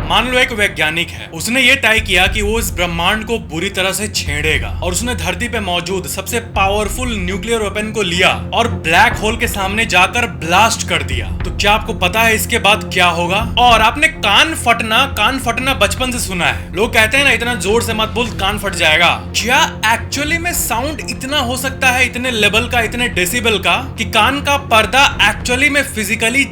मान लो एक वैज्ञानिक है, उसने ये तय किया कि वो इस ब्रह्मांड को बुरी तरह से छेड़ेगा और उसने धरती पे मौजूद सबसे पावरफुल न्यूक्लियर वेपन को लिया और ब्लैक होल के सामने जाकर ब्लास्ट कर दिया। तो क्या आपको पता है इसके बाद क्या होगा? और आपने कान फटना बचपन से सुना है। लोग कहते हैं ना, इतना जोर से मत बोल कान फट जाएगा। क्या एक्चुअली में साउंड इतना हो सकता है, इतने लेवल का, इतने डेसिबल का, कि कान का पर्दा एक्चुअली में फिजिकली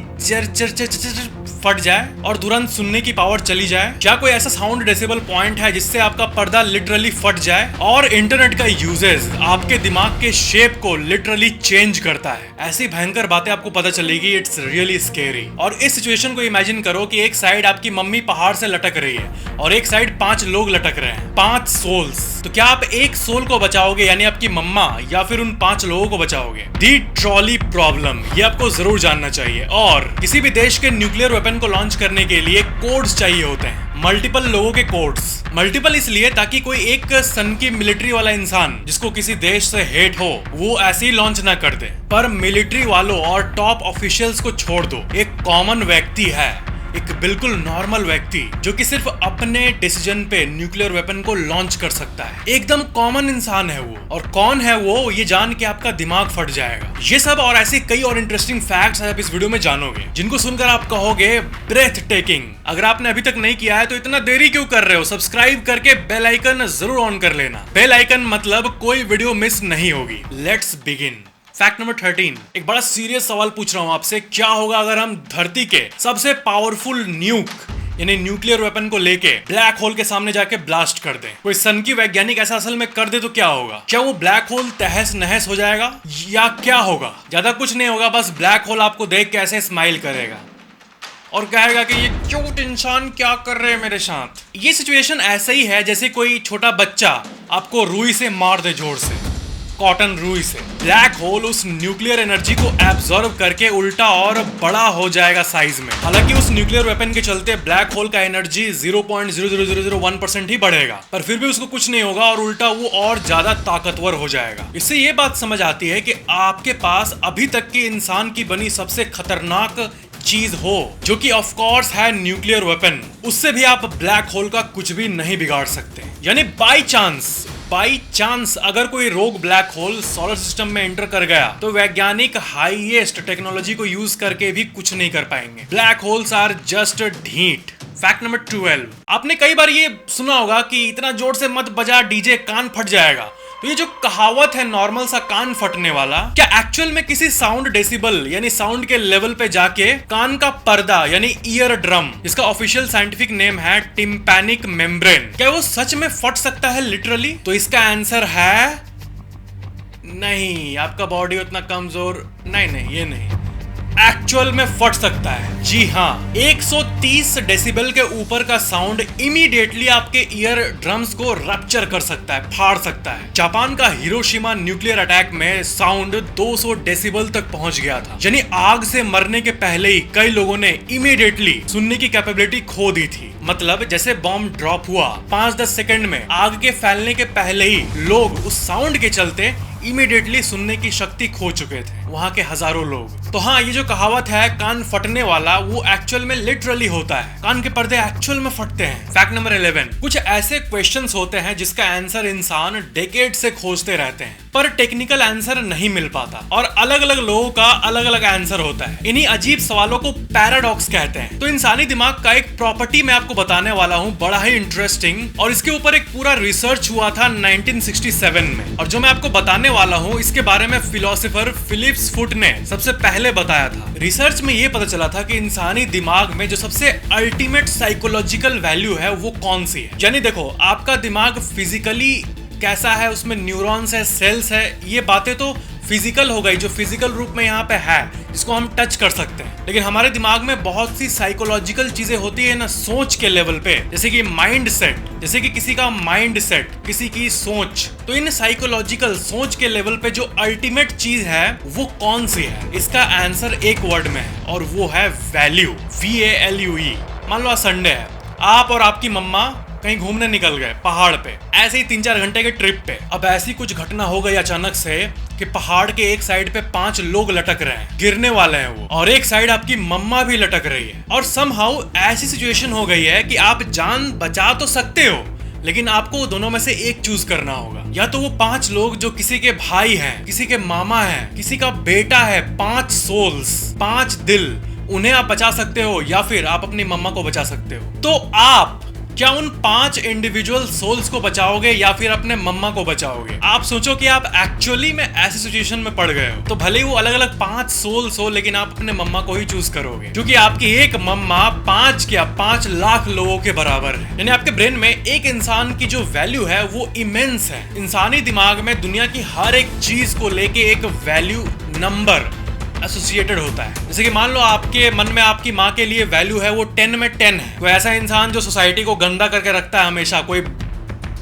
फट जाए और तुरंत सुनने की पावर चली जाए? क्या कोई ऐसा साउंड डेसिबल पॉइंट है जिससे आपका पर्दा लिटरली फट जाए? और इंटरनेट का यूजेस आपके दिमाग के शेप को लिटरली चेंज करता है। ऐसी भयंकर बातें आपको पता चलेगी। It's really scary. और इस सिचुएशन को इमेजिन करो कि एक साइड आपकी मम्मी पहाड़ से लटक रही है और एक साइड 5 लोग लटक रहे हैं, 5 सोल्स। तो क्या आप एक सोल को बचाओगे, यानी आपकी मम्मा, या फिर उन 5 लोगों को बचाओगे? दी ट्रॉली प्रॉब्लम, ये आपको जरूर जानना चाहिए। और किसी भी देश के न्यूक्लियर वेपन को लॉन्च करने के लिए कोड्स चाहिए होते हैं, मल्टीपल लोगों के कोड्स। मल्टीपल इसलिए ताकि कोई एक सन की मिलिट्री वाला इंसान जिसको किसी देश से हेट हो, वो ऐसे ही लॉन्च ना कर दे। पर मिलिट्री वालों और टॉप ऑफिशियल्स को छोड़ दो, एक कॉमन व्यक्ति है, एक बिल्कुल नॉर्मल व्यक्ति जो कि सिर्फ अपने डिसीजन पे न्यूक्लियर वेपन को लॉन्च कर सकता है। एकदम कॉमन इंसान है वो। और कौन है वो, ये जान के आपका दिमाग फट जाएगा। ये सब और ऐसे कई और इंटरेस्टिंग फैक्ट्स आप इस वीडियो में जानोगे, जिनको सुनकर आप कहोगे ब्रेथ टेकिंग। अगर आपने अभी तक नहीं किया है तो इतना देरी क्यों कर रहे हो? सब्सक्राइब करके बेल आइकन जरूर ऑन कर लेना। बेल आइकन मतलब कोई वीडियो मिस नहीं होगी। Let's begin. Fact number 13। एक बड़ा सीरियस सवाल पूछ रहा हूं आपसे, क्या होगा अगर हम धरती के सबसे पावरफुल न्यूक यानी न्यूक्लियर वेपन को लेके ब्लैक होल के सामने जाके ब्लास्ट कर दें? कोई सन की वैज्ञानिक ऐसा असल में कर दे तो क्या होगा? क्या वो ब्लैक होल तहस नहस हो जाएगा या क्या होगा? ज्यादा कुछ नहीं होगा, बस ब्लैक होल आपको देख के ऐसे स्माइल करेगा और कहेगा कि ये क्यूट इंसान क्या कर रहे हैं मेरे साथ। ये सिचुएशन ऐसा ही है जैसे कोई छोटा बच्चा आपको रुई से मार दे, जोर से, कॉटन रुई से। ब्लैक होल उस न्यूक्लियर एनर्जी को एब्जॉर्ब करके उल्टा और बड़ा हो जाएगा साइज में। हालांकि उस न्यूक्लियर वेपन के चलते ब्लैक होल का एनर्जी 0.00001% ही बढ़ेगा, पर फिर भी उसको कुछ नहीं होगा और उल्टा वो और ज्यादा ताकतवर हो जाएगा। इससे ये बात समझ आती है कि आपके पास अभी तक की इंसान की बनी सबसे खतरनाक चीज हो, जो कि ऑफ कोर्स है न्यूक्लियर वेपन, उससे भी आप ब्लैक होल का कुछ भी नहीं बिगाड़ सकते। यानी बाई चांस अगर कोई रोग ब्लैक होल सोलर सिस्टम में एंटर कर गया तो वैज्ञानिक हाईएस्ट टेक्नोलॉजी को यूज करके भी कुछ नहीं कर पाएंगे। ब्लैक होल्स आर जस्ट ढीठ। Fact number 12। आपने कई बार ये सुना होगा कि इतना जोर से मत बजा डीजे, कान फट जाएगा। तो ये जो कहावत है नॉर्मल सा कान फटने वाला, क्या एक्चुअल में किसी साउंड डेसिबल यानी साउंड के लेवल पे जाके कान का पर्दा यानी ईयर ड्रम, जिसका ऑफिशियल साइंटिफिक नेम है टिम्पैनिक मेम्ब्रेन, क्या वो सच में फट सकता है लिटरली? तो इसका आंसर है नहीं। आपका बॉडी उतना कमजोर नहीं, ये नहीं, एक्चुअल में फट सकता है। जी हाँ, 130 डेसिबल के ऊपर का साउंड इमीडिएटली आपके ईयर ड्रम्स को रप्चर कर सकता है, फाड़ सकता है। जापान का हिरोशिमा न्यूक्लियर अटैक में साउंड 200 डेसिबल तक पहुंच गया था, यानी आग से मरने के पहले ही कई लोगों ने इमीडिएटली सुनने की कैपेबिलिटी खो दी थी। मतलब जैसे बॉम्ब ड्रॉप हुआ, 5-10 सेकंड में आग के फैलने के पहले ही लोग उस साउंड के चलते इमीडिएटली सुनने की शक्ति खो चुके थे, वहां के हजारों लोग। तो हाँ, ये जो कहावत है कान फटने वाला, वो एक्चुअल में लिटरली होता है। कान के पर्दे एक्चुअल में फटते हैं। Fact number 11। कुछ ऐसे क्वेश्चंस होते हैं जिसका आंसर इंसान डेकेड से खोजते रहते हैं, पर टेक्निकल आंसर नहीं मिल पाता और अलग अलग लोगों का अलग अलग आंसर होता है। इन्हीं अजीब सवालों को पैराडॉक्स कहते हैं। तो इंसानी दिमाग का एक प्रॉपर्टी मैं आपको बताने वाला हूँ, बड़ा ही इंटरेस्टिंग, और इसके ऊपर एक पूरा रिसर्च हुआ था 1967 में। और जो मैं आपको बताने वाला हूँ इसके बारे में फिलोसोफर फिलिप्स फुट ने सबसे पहले बताया था। रिसर्च में ये पता चला था कि इंसानी दिमाग में जो सबसे अल्टीमेट साइकोलॉजिकल वैल्यू है वो कौन सी है। यानी देखो, आपका दिमाग फिजिकली कैसा है, उसमें न्यूरॉन्स है, सेल्स है, ये बातें तो फिजिकल हो गई, जो फिजिकल रूप में यहाँ पे है, जिसको हम टच कर सकते हैं। लेकिन हमारे दिमाग में बहुत सी साइकोलॉजिकल चीजें होती है ना, सोच के लेवल पे, जैसे कि माइंड सेट, जैसे कि किसी का माइंड सेट, किसी की सोच। तो इन साइकोलॉजिकल सोच के लेवल पे जो अल्टीमेट चीज है वो कौन सी है? इसका आंसर एक वर्ड में है और वो है वैल्यू। VALUE। मान लो आज संडे है, आप और आपकी मम्मा कहीं घूमने निकल गए पहाड़ पे, ऐसे ही 3-4 घंटे के ट्रिप पे। अब ऐसी कुछ घटना हो गई अचानक से कि पहाड़ के एक साइड पे 5 लोग लटक रहे हैं, गिरने वाले हैं वो, और एक साइड आपकी मम्मा भी लटक रही है। और समहाउ ऐसी सिचुएशन हो गई है कि आप जान बचा तो सकते हो, लेकिन आपको दोनों में से एक चूज करना होगा। या तो वो 5 लोग जो किसी के भाई हैं, किसी के मामा हैं, किसी का बेटा है, 5 सोल्स, 5 दिल, उन्हें आप बचा सकते हो, या फिर आप अपनी मम्मा को बचा सकते हो। तो आप क्या उन 5 इंडिविजुअल सोल्स को बचाओगे या फिर अपने मम्मा को बचाओगे? आप सोचो कि आप एक्चुअली में ऐसी सिचुएशन में पड़ गए हो, तो भले ही वो अलग अलग 5 सोल्स हो, लेकिन आप अपने मम्मा को ही चूज करोगे, क्योंकि आपकी एक मम्मा 5 लाख लोगों के बराबर है। यानी आपके ब्रेन में एक इंसान की जो वैल्यू है वो इमेंस है। इंसानी दिमाग में दुनिया की हर एक चीज को लेके एक वैल्यू नंबर एसोसिएटेड होता है। जैसे कि मान लो आपके मन में आपकी माँ के लिए वैल्यू है वो 10 में 10 है। कोई ऐसा इंसान जो सोसाइटी को गंदा करके रखता है हमेशा, कोई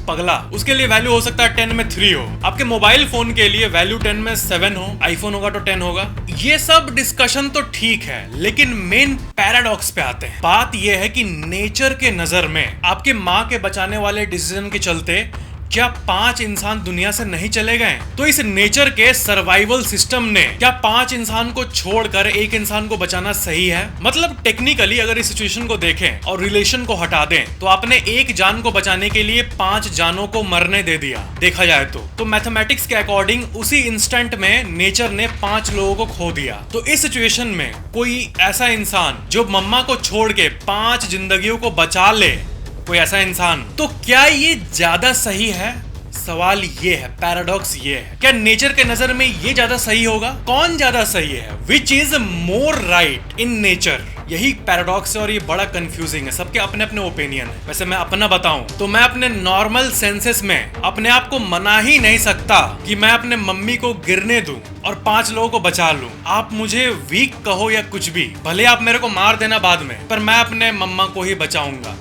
पगला, उसके लिए वैल्यू हो सकता है 10 में 3 हो। आपके मोबाइल फोन के लिए वैल्यू 10 में 7 हो, आईफोन होगा तो 10 होगा। ये सब डिस्कशन तो ठीक है, लेकिन मेन पैराडॉक्स पे आते हैं। बात यह है कि नेचर के नजर में आपके माँ के बचाने वाले डिसीजन के चलते क्या 5 इंसान दुनिया से नहीं चले गए? तो इस नेचर के सर्वाइवल सिस्टम ने क्या 5 इंसान को छोड़कर एक इंसान को बचाना सही है? मतलब टेक्निकली अगर इस सिचुएशन को देखें और रिलेशन को हटा दें, तो आपने एक जान को बचाने के लिए 5 जानों को मरने दे दिया। देखा जाए तो मैथमेटिक्स के अकॉर्डिंग उसी इंस्टेंट में नेचर ने 5 लोगों को खो दिया। तो इस सिचुएशन में कोई ऐसा इंसान जो मम्मा को छोड़ के 5 जिंदगियों को बचा ले, कोई ऐसा इंसान, तो क्या ये ज्यादा सही है? सवाल ये है, पैराडॉक्स ये है, क्या नेचर के नजर में ये ज्यादा सही होगा? कौन ज्यादा सही है? Which is more right in nature? यही पैराडॉक्स है और ये बड़ा कंफ्यूजिंग है। सबके अपने अपने ओपिनियन है। वैसे मैं अपना बताऊं तो मैं अपने नॉर्मल सेंसेस में अपने आप को मना ही नहीं सकता कि मैं अपने मम्मी को गिरने दूं और 5 लोगों को बचा लूं। आप मुझे वीक कहो या कुछ भी, भले आप मेरे को मार देना बाद में, पर मैं अपने मम्मा को ही बचाऊंगा।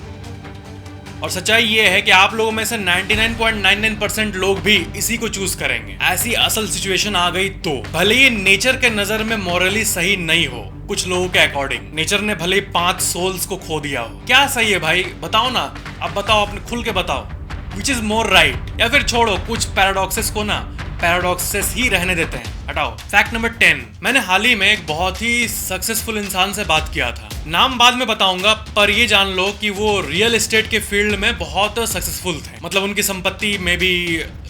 और सच्चाई ये है कि आप लोगों में से 99.99% लोग भी इसी को चूज करेंगे। ऐसी असल सिचुएशन आ गई तो भले ही नेचर के नजर में मॉरली सही नहीं हो, कुछ लोगों के अकॉर्डिंग नेचर ने भले ही 5 सोल्स को खो दिया हो, क्या सही है भाई? बताओ ना, अब बताओ, अपने खुल के बताओ, विच इज मोर राइट? या फिर छोड़ो, कुछ पैराडॉक्सेस को ना पैराडॉक्सेस ही रहने देते हैं, हटाओ। फैक्ट नंबर 10, मैंने हाल ही में एक बहुत ही सक्सेसफुल इंसान से बात किया था। नाम बाद में बताऊंगा, पर ये जान लो कि वो रियल एस्टेट के फील्ड में बहुत सक्सेसफुल थे। मतलब उनकी संपत्ति में भी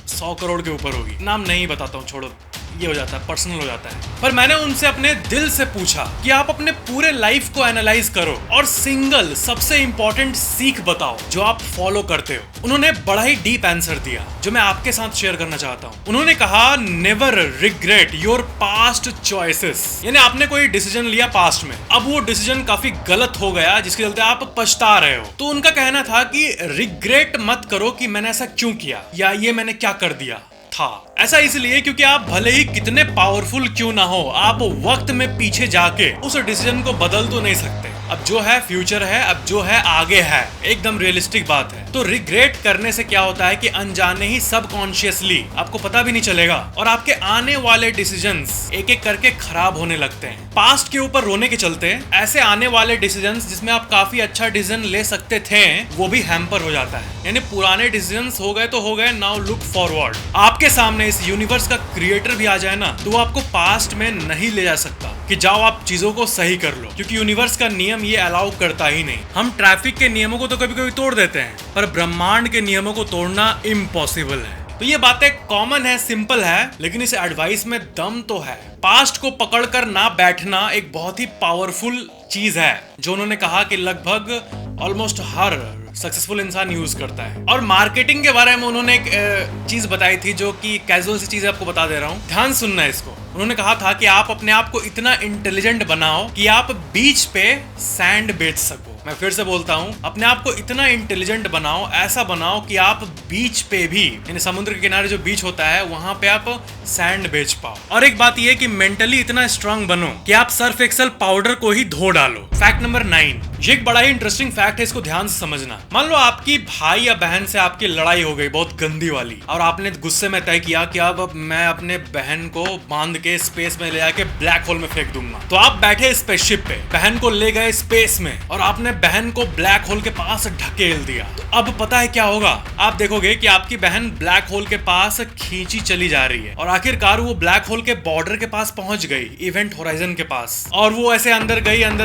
100 करोड़ के ऊपर होगी। नाम नहीं बताता हूँ, छोड़ो, ये हो जाता है, पर्सनल हो जाता है। पर मैंने उनसे अपने दिल से पूछा कि आप अपने पूरे लाइफ को एनालाइज करो और सिंगल सबसे इंपॉर्टेंट सीख बताओ जो आप फॉलो करते हो। उन्होंने बड़ा ही डीप आंसर दिया जो मैं आपके साथ शेयर करना चाहता हूँ। उन्होंने कहा, never regret your past choices. यानी आपने कोई डिसीजन लिया पास्ट में, अब वो डिसीजन काफी गलत हो गया जिसके चलते आप पछता रहे हो, तो उनका कहना था कि रिग्रेट मत करो कि मैंने ऐसा क्यों किया या ये मैंने क्या कर दिया था। ऐसा इसलिए क्योंकि आप भले ही कितने पावरफुल क्यों ना हो, आप वक्त में पीछे जाके उस डिसीजन को बदल तो नहीं सकते। अब जो है फ्यूचर है, अब जो है आगे है, एकदम रियलिस्टिक बात है। तो रिग्रेट करने से क्या होता है कि अनजाने ही सबकॉन्शियसली आपको पता भी नहीं चलेगा और आपके आने वाले डिसीजंस एक एक करके खराब होने लगते हैं। पास्ट के ऊपर रोने के चलते ऐसे आने वाले डिसीजंस जिसमें आप काफी अच्छा डिसीजन ले सकते थे, वो भी हैम्पर हो जाता है। यानी पुराने डिसीजंस हो गए तो हो गए, नाउ लुक फॉरवर्ड। आपके सामने इस यूनिवर्स का क्रिएटर भी आ जाए ना, तो वो आपको पास्ट में नहीं ले जा सकता कि जाओ आप चीजों को सही कर लो, क्योंकि यूनिवर्स का नियम ये अलाउ करता ही नहीं। हम ट्रैफिक के नियमों को तो कभी कभी तोड़ देते हैं, पर ब्रह्मांड के नियमों को तोड़ना इम्पॉसिबल है। तो ये बातें कॉमन है, सिंपल है, लेकिन इस एडवाइस में दम तो है। पास्ट को पकड़कर ना बैठना एक बहुत ही पावरफुल चीज है जो उन्होंने कहा कि लगभग ऑलमोस्ट हर सक्सेसफुल इंसान यूज करता है। और मार्केटिंग के बारे में उन्होंने एक चीज बताई थी जो कि कैजुअल सी चीज आपको बता दे रहा हूँ, ध्यान सुनना है इसको। उन्होंने कहा था कि आप अपने आप को इतना इंटेलिजेंट बनाओ कि आप बीच पे सैंड बेच सको। मैं फिर से बोलता हूँ, अपने आप को इतना इंटेलिजेंट बनाओ, ऐसा बनाओ कि आप बीच पे भी, यानी समुद्र के किनारे जो बीच होता है वहां पे आप सैंड बेच पाओ। और एक बात यह कि मेंटली इतना स्ट्रांग बनो कि आप सर्फ एक्सेल पाउडर को ही धो डालो। फैक्ट नंबर 9, ये एक बड़ा ही इंटरेस्टिंग फैक्ट है, इसको ध्यान से समझना। मान लो आपकी भाई या बहन से आपकी लड़ाई हो गई बहुत गंदी वाली, और आपने गुस्से में तय किया कि अब मैं अपने बहन को बांध के स्पेस में ले जाके ब्लैक होल में फेंक दूंगा। तो आप बैठे स्पेसशिप पे, बहन को ले गए स्पेस में और आपने बहन को ब्लैक होल के पास ढकेल दिया। तो अब पता है क्या होगा? आप देखोगे कि आपकी बहन ब्लैक होल के पास खींची चली जा रही है और आखिरकार वो ब्लैक होल के बॉर्डर के पास पहुंच गई, इवेंट होराइजन के पास, और वो ऐसे अंदर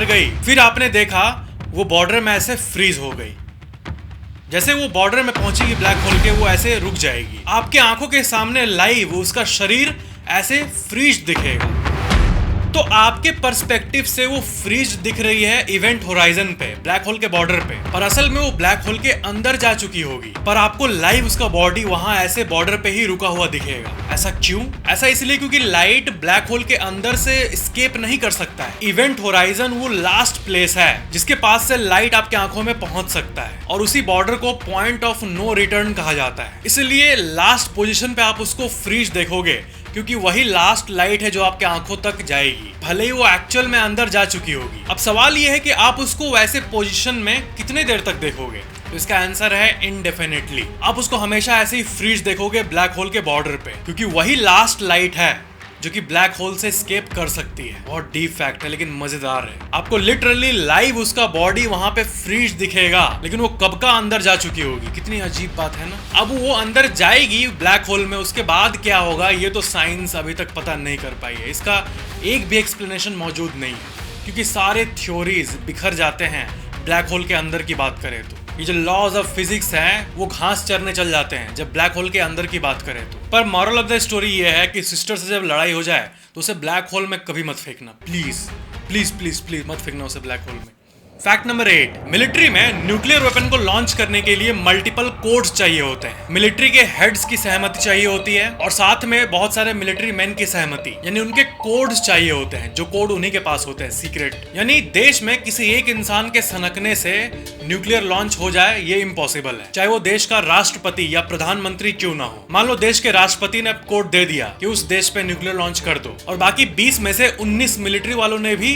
गई। फिर आपने देखा वो बॉर्डर में ऐसे फ्रीज हो गई। जैसे वो बॉर्डर में पहुंचेगी ब्लैक होल के, वो ऐसे रुक जाएगी। आपके आंखों के सामने लाइव उसका शरीर ऐसे फ्रीज दिखेगा। तो आपके पर्सपेक्टिव से वो फ्रीज दिख रही है इवेंट होराइजन पे, ब्लैक होल के बॉर्डर पे, पर असल में वो ब्लैक होल के अंदर जा चुकी होगी। पर आपको लाइव उसका बॉडी वहां ऐसे बॉर्डर पे ही रुका हुआ दिखेगा। ऐसा क्यों? ऐसा इसलिए क्योंकि लाइट ब्लैक होल के अंदर से एस्केप नहीं कर सकता है। इवेंट होराइजन वो लास्ट प्लेस है जिसके पास से लाइट आपके आंखों में पहुंच सकता है, और उसी बॉर्डर को पॉइंट ऑफ नो रिटर्न कहा जाता है। इसलिए लास्ट पोजीशन पे आप उसको फ्रीज देखोगे, क्योंकि वही लास्ट लाइट है जो आपके आंखों तक जाएगी, भले ही वो एक्चुअल में अंदर जा चुकी होगी। अब सवाल ये है कि आप उसको वैसे पोजीशन में कितने देर तक देखोगे? तो इसका आंसर है इनडेफिनेटली। आप उसको हमेशा ऐसे ही फ्रीज देखोगे ब्लैक होल के बॉर्डर पे, क्योंकि वही लास्ट लाइट है जो कि ब्लैक होल से एस्केप कर सकती है। बहुत डीप फैक्ट है लेकिन मजेदार है। आपको लिटरली लाइव उसका बॉडी वहां पे फ्रीज दिखेगा, लेकिन वो कब का अंदर जा चुकी होगी। कितनी अजीब बात है ना। अब वो अंदर जाएगी ब्लैक होल में, उसके बाद क्या होगा ये तो साइंस अभी तक पता नहीं कर पाई है। इसका एक भी एक्सप्लेनेशन मौजूद नहीं है, क्योंकि सारे थ्योरीज बिखर जाते हैं ब्लैक होल के अंदर की बात करें तो। ये जो लॉज ऑफ फिजिक्स हैं वो घास चरने चल जाते हैं जब ब्लैक होल के अंदर की बात करें तो। पर मॉरल ऑफ द स्टोरी ये है कि सिस्टर से जब लड़ाई हो जाए तो उसे ब्लैक होल में कभी मत फेंकना, प्लीज प्लीज प्लीज प्लीज मत फेंकना उसे ब्लैक होल में। फैक्ट नंबर 8, मिलिट्री में न्यूक्लियर वेपन को लॉन्च करने के लिए मल्टीपल कोड्स चाहिए होते हैं। मिलिट्री के हेड्स की सहमति चाहिए होती है, और साथ में बहुत सारे मिलिट्री मैन की सहमति, यानी उनके कोड्स चाहिए होते हैं, जो कोड उन्हीं के पास होते हैं, सीक्रेट। यानी देश में किसी एक इंसान के सनकने से न्यूक्लियर लॉन्च हो जाए ये इम्पॉसिबल है, चाहे वो देश का राष्ट्रपति या प्रधानमंत्री क्यों ना हो। मान लो देश के राष्ट्रपति ने कोड दे दिया कि उस देश पे न्यूक्लियर लॉन्च कर दो, और बाकी 20 में से 19 मिलिट्री वालों ने भी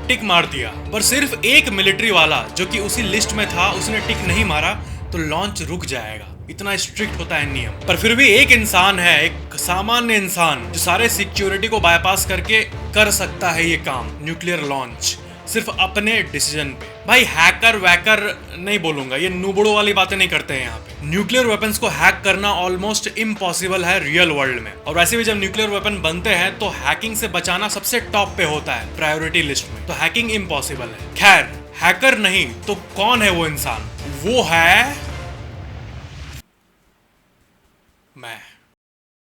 टिक मार दिया, पर सिर्फ एक मिलिट्री वाला जो कि उसी लिस्ट में था उसने टिक नहीं मारा, तो लॉन्च रुक जाएगा। इतना स्ट्रिक्ट होता है नियम। पर फिर भी एक इंसान है, एक सामान्य इंसान, जो सारे सिक्योरिटी को बाईपास करके कर सकता है ये काम, न्यूक्लियर लॉन्च, सिर्फ अपने डिसीजन पे। भाई हैकर वैकर नहीं बोलूंगा, ये नूबड़ों वाली बातें नहीं करते हैं यहाँ पे। न्यूक्लियर वेपन्स को हैक करना ऑलमोस्ट इम्पॉसिबल है रियल वर्ल्ड में, और वैसे भी जब न्यूक्लियर वेपन बनते हैं तो हैकिंग से बचाना सबसे टॉप पे होता है प्रायोरिटी लिस्ट में, तो हैकिंग इम्पॉसिबल है। खैर, हैकर नहीं तो कौन है वो इंसान? वो है मैं।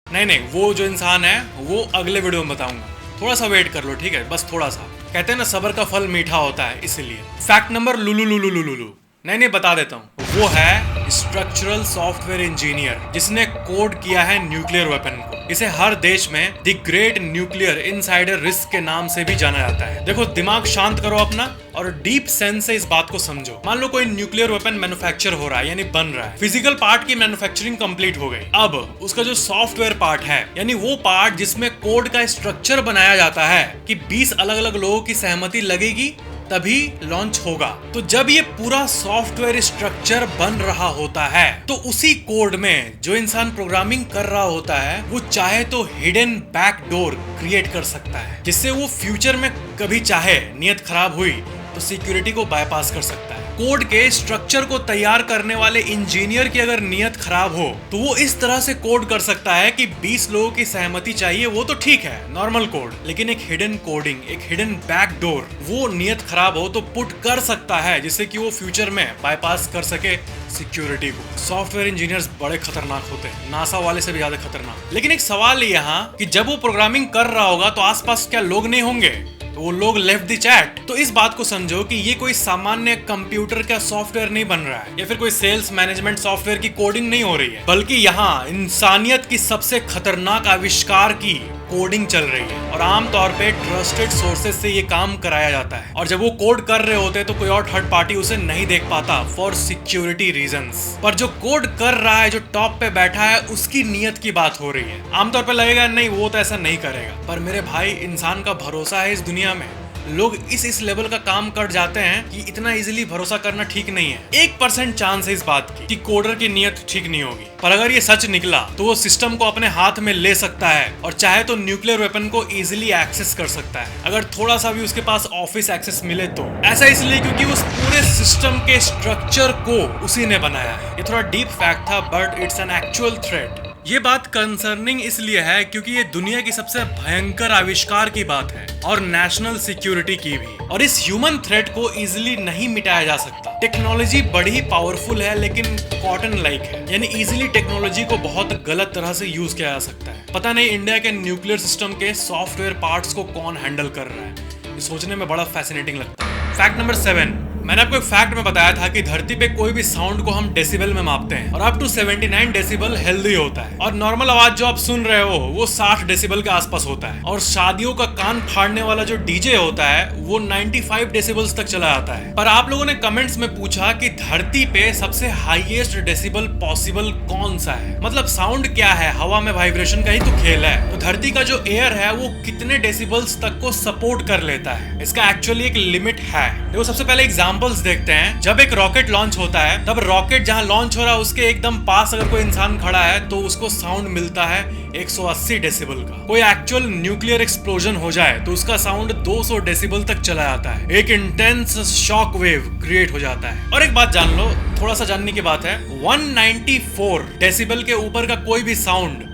नहीं, वो जो इंसान है वो अगले वीडियो में बताऊंगा, थोड़ा सा वेट कर लो, ठीक है? बस थोड़ा सा। कहते हैं ना सबर का फल मीठा होता है, इसीलिए। फैक्ट नंबर लुलु नहीं बता देता हूँ। वो है स्ट्रक्चरल सॉफ्टवेयर इंजीनियर, जिसने कोड किया है न्यूक्लियर वेपन को। इसे हर देश में the great nuclear insider risk के नाम से भी जाना जाता है। देखो, दिमाग शांत करो अपना और डीप सेंस से इस बात को समझो। मान लो कोई न्यूक्लियर वेपन मैन्युफैक्चर हो रहा है, यानी बन रहा है, फिजिकल पार्ट की मैन्युफैक्चरिंग कंप्लीट हो गई। अब उसका जो सॉफ्टवेयर पार्ट है, यानी वो पार्ट जिसमें कोड का स्ट्रक्चर बनाया जाता है कि 20 अलग अलग लोगों की सहमति लगेगी तभी लॉन्च होगा। तो जब ये पूरा सॉफ्टवेयर स्ट्रक्चर बन रहा होता है, तो उसी कोड में जो इंसान प्रोग्रामिंग कर रहा होता है वो चाहे तो हिडन बैकडोर क्रिएट कर सकता है, जिससे वो फ्यूचर में कभी चाहे नियत खराब हुई तो सिक्योरिटी को बाईपास कर सकता है। कोड के स्ट्रक्चर को तैयार करने वाले इंजीनियर की अगर नियत खराब हो तो वो इस तरह से कोड कर सकता है कि 20 लोगों की सहमति चाहिए, वो तो ठीक है, नॉर्मल कोड, लेकिन एक हिडन कोडिंग, एक हिडन बैकडोर, वो नियत खराब हो तो पुट कर सकता है, जिससे कि वो फ्यूचर में बाईपास कर सके सिक्योरिटी को। सॉफ्टवेयर इंजीनियर्स बड़े खतरनाक होते हैं, नासा वाले से भी ज्यादा खतरनाक। लेकिन एक सवाल है यहाँ कि जब वो प्रोग्रामिंग कर रहा होगा तो आसपास क्या लोग नहीं होंगे? वो लोग लेफ्ट द चैट। तो इस बात को समझो कि ये कोई सामान्य कंप्यूटर का सॉफ्टवेयर नहीं बन रहा है, या फिर कोई सेल्स मैनेजमेंट सॉफ्टवेयर की कोडिंग नहीं हो रही है, बल्कि यहाँ इंसानियत की सबसे खतरनाक आविष्कार की कोडिंग चल रही है, और आमतौर पे ट्रस्टेड सोर्सेज से ये काम कराया जाता है। और जब वो कोड कर रहे होते हैं तो कोई और थर्ड पार्टी उसे नहीं देख पाता फॉर सिक्योरिटी रीजंस। पर जो कोड कर रहा है, जो टॉप पे बैठा है, उसकी नियत की बात हो रही है। आमतौर पे लगेगा नहीं, वो तो ऐसा नहीं करेगा, पर मेरे भाई, इंसान का भरोसा है इस दुनिया में, लोग इस लेवल का काम कर जाते हैं कि इतना इजीली भरोसा करना ठीक नहीं है। 1% चांस है इस बात की कि कोडर की नीयत ठीक नहीं होगी, पर अगर ये सच निकला तो वो सिस्टम को अपने हाथ में ले सकता है और चाहे तो न्यूक्लियर वेपन को इजीली एक्सेस कर सकता है, अगर थोड़ा सा भी उसके पास ऑफिस एक्सेस मिले तो। ऐसा इसलिए क्योंकि उस पूरे सिस्टम के स्ट्रक्चर को उसी ने बनाया है। ये थोड़ा डीप फैक्ट था, but it's an actual threat. ये बात कंसर्निंग इसलिए है क्योंकि ये दुनिया की सबसे भयंकर आविष्कार की बात है और नेशनल सिक्योरिटी की भी, और इस ह्यूमन थ्रेट को इजीली नहीं मिटाया जा सकता। टेक्नोलॉजी बड़ी पावरफुल है लेकिन कॉटन लाइक है, यानी इजीली टेक्नोलॉजी को बहुत गलत तरह से यूज किया जा सकता है। पता नहीं इंडिया के न्यूक्लियर सिस्टम के सॉफ्टवेयर पार्ट्स को कौन हैंडल कर रहा है, ये सोचने में बड़ा फैसिनेटिंग लगता है। फैक्ट नंबर 7, मैंने आपको एक फैक्ट में बताया था कि धरती पे कोई भी साउंड को हम डेसिबल में मापते हैं और अप टू 79 डेसिबल हेल्दी होता है, और नॉर्मल आवाज जो आप सुन रहे हो वो 60 डेसिबल के आसपास होता है, और शादियों का कान फाड़ने वाला जो डीजे होता है वो 95 डेसिबल्स तक चला जाता है। पर आप लोगों ने कमेंट्स में पूछा कि धरती पे सबसे हाईएस्ट डेसिबल पॉसिबल कौन सा है, मतलब साउंड क्या है, हवा में वाइब्रेशन का ही तो खेल है। तो धरती का जो एयर है वो कितने डेसिबल्स तक को सपोर्ट कर लेता है, इसका एक्चुअली एक लिमिट है। देखो सबसे पहले एग्जाम्पल्स देखते हैं। जब एक रॉकेट लॉन्च होता है तब रॉकेट जहां लॉन्च हो रहा है उसके एकदम पास अगर कोई इंसान खड़ा है तो उसको साउंड मिलता है 180 डेसिबल का। कोई एक्चुअल न्यूक्लियर एक्सप्लोजन हो जाए तो उसका साउंड 200 डेसिबल तक चला जाता है, एक इंटेंस शॉक वेव क्रिएट हो जाता है। और एक बात जान लो, थोड़ा सा जानने की बात है, 194 डेसिबल के ऊपर का कोई भी साउंड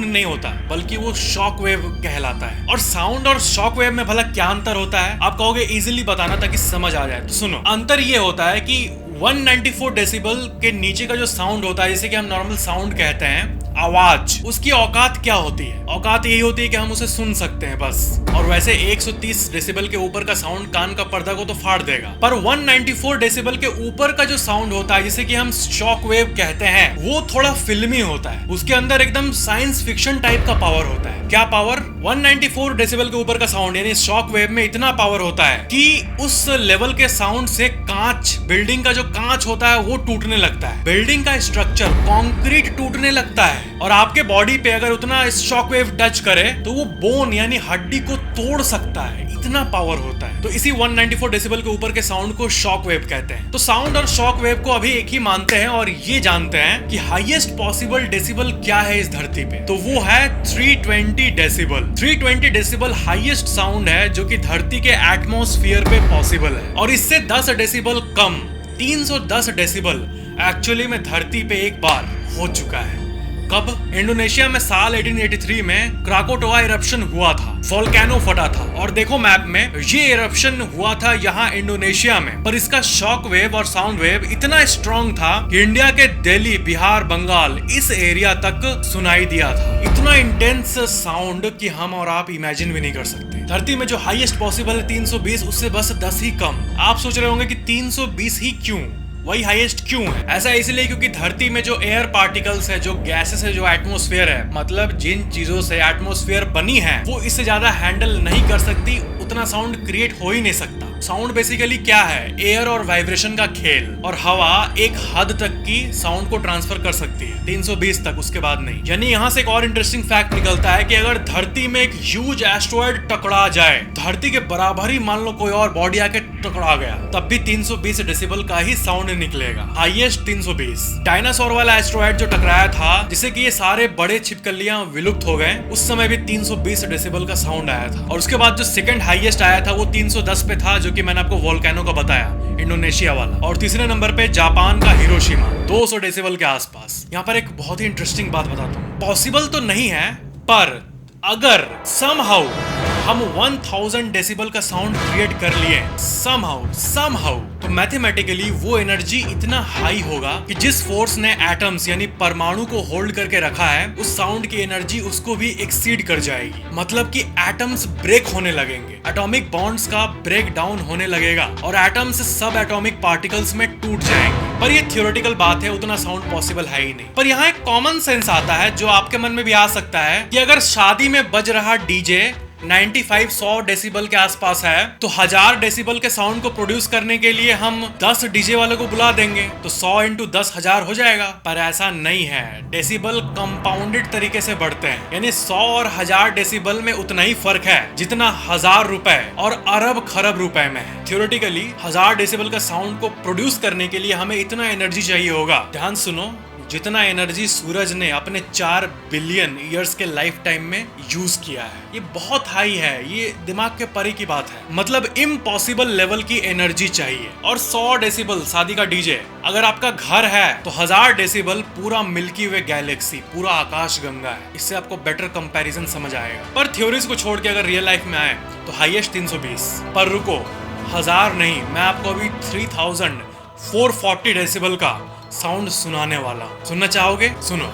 नहीं होता, बल्कि वो शॉक वेव कहलाता है। और साउंड और शॉक वेव में भला क्या अंतर होता है, आप कहोगे इजीली बताना ताकि समझ आ जाए। तो सुनो, अंतर ये होता है कि 194 डेसिबल के नीचे का जो साउंड होता है, जैसे कि हम नॉर्मल साउंड कहते हैं आवाज, उसकी औकात क्या होती है? औकात यही होती है कि हम उसे सुन सकते हैं बस। और वैसे 130 डेसिबल के ऊपर का साउंड कान का पर्दा को तो फाड़ देगा, पर 194 डेसिबल के ऊपर का जो साउंड होता है, जिसे कि हम शॉक वेव कहते हैं, वो थोड़ा फिल्मी होता है। उसके अंदर एकदम साइंस फिक्शन टाइप का पावर होता है। क्या पावर? 194 डेसिबल के ऊपर का साउंड यानी शॉक वेव में इतना पावर होता है कि उस लेवल के साउंड से कांच, बिल्डिंग का जो कांच होता है वो टूटने लगता है, बिल्डिंग का स्ट्रक्चर, कंक्रीट टूटने लगता है। और आपके बॉडी पे अगर उतना शॉक वेव टच करे तो वो बोन यानी हड्डी को तोड़ सकता है, इतना पावर होता है। तो इसी 194 डेसिबल के ऊपर के साउंड को शॉक वेव कहते हैं। तो साउंड और शॉक वेव को अभी एक ही मानते हैं और ये जानते हैं कि हाईएस्ट पॉसिबल डेसिबल क्या है इस धरती पे, तो वो है 320 डेसिबल। 320 डेसिबल हाईएस्ट साउंड है जो कि धरती के एटमॉस्फेयर पे पॉसिबल है, और इससे 10 डेसिबल कम 310 डेसिबल एक्चुअली में धरती पे एक बार हो चुका है। कब? इंडोनेशिया में साल 1883 में क्राकोटोआ इरप्शन हुआ था, वोल्केनो फटा था। और देखो मैप में, ये इरप्शन हुआ था यहाँ इंडोनेशिया में, पर इसका शॉक वेव और साउंड वेव इतना स्ट्रॉन्ग था कि इंडिया के दिल्ली, बिहार, बंगाल इस एरिया तक सुनाई दिया था। इतना इंटेंस साउंड कि हम और आप इमेजिन भी नहीं कर सकते। धरती में जो हाईएस्ट पॉसिबल है 320, उससे बस 10 ही कम। आप सोच रहे होंगे कि 320 ही क्यों, वही हाईएस्ट क्यों है? ऐसा इसलिए क्योंकि धरती में जो एयर पार्टिकल्स है, जो गैसेस है, जो एटमॉस्फेयर है, मतलब जिन चीजों से एटमॉस्फेयर बनी है, वो इससे ज्यादा हैंडल नहीं कर सकती, उतना साउंड क्रिएट हो ही नहीं सकता। साउंड बेसिकली क्या है? एयर और वाइब्रेशन का खेल, और हवा एक हद तक की साउंड को ट्रांसफर कर सकती है, 320 तक, उसके बाद नहीं। यानी यहाँ से एक और इंटरेस्टिंग फैक्ट निकलता है कि अगर धरती में एक ह्यूज एस्ट्रॉयड टकरा जाए, धरती के बराबर ही मान लो कोई और बॉडी आके टकरा गया, तब भी 320 डेसिबल का ही साउंड निकलेगा, हाईएस्ट 320। डायनासोर वाला एस्ट्रॉयड जो टकराया था, जिससे कि ये सारे बड़े छिपकलियां विलुप्त हो गए, उस समय भी 320 डेसिबल का साउंड आया था। और उसके बाद जो सेकंड हाईएस्ट आया था वो 310 पे था, जो कि मैंने आपको वोल्केनो का बताया, इंडोनेशिया वाला। और तीसरे नंबर पे जापान का हिरोशिमा, 200 डेसिबल के आसपास। यहाँ पर एक बहुत ही इंटरेस्टिंग बात बताता हूँ, पॉसिबल तो नहीं है, पर अगर समहाउ हम 1000 डेसिबल का साउंड क्रिएट कर लिए समहाउ, तो मैथमेटिकली वो एनर्जी इतना हाई होगा कि जिस फोर्स ने एटम्स यानी परमाणु को होल्ड करके रखा है, उस साउंड की एनर्जी उसको भी एक्सीड कर जाएगी। मतलब कि एटम्स ब्रेक होने लगेंगे, एटॉमिक बॉन्ड्स का ब्रेक डाउन होने लगेगा और एटम्स सब एटॉमिक पार्टिकल्स में टूट जाएंगे। पर ये थियोरेटिकल बात है, उतना साउंड पॉसिबल है ही नहीं। पर यहाँ एक कॉमन सेंस आता है जो आपके मन में भी आ सकता है कि अगर शादी में बज रहा डीजे 95-100 डेसिबल के आसपास है, तो 1000 डेसिबल के साउंड को प्रोड्यूस करने के लिए हम 10 डीजे वाले को बुला देंगे, तो 100 इंटू 10 1000 हो जाएगा। पर ऐसा नहीं है, डेसिबल कंपाउंडेड तरीके से बढ़ते हैं, यानी 100 और 1000 डेसिबल में उतना ही फर्क है जितना 1000 रुपए और अरब खरब रुपए में है। थ्योरेटिकली 1000 डेसिबल का साउंड को प्रोड्यूस करने के लिए हमें इतना एनर्जी चाहिए होगा, ध्यान सुनो, जितना एनर्जी सूरज ने अपने 4 बिलियन ईयर्स के लाइफ टाइम में यूज किया है। ये बहुत हाई है, ये दिमाग के परे की बात है, मतलब इम्पॉसिबल लेवल की एनर्जी चाहिए। और 100 डेसिबल शादी का डीजे, अगर आपका घर है तो 1000 डेसिबल पूरा मिल्की वे गैलेक्सी, पूरा आकाश गंगा है। इससे आपको बेटर कंपैरिजन समझ आएगा। पर थ्योरीज को छोड़ के अगर रियल लाइफ में आए तो हाईएस्ट 320। पर रुको, 1000 नहीं, मैं आपको अभी 3440 डेसिबल का साउंड सुनाने वाला। सुनना चाहोगे? सुनो।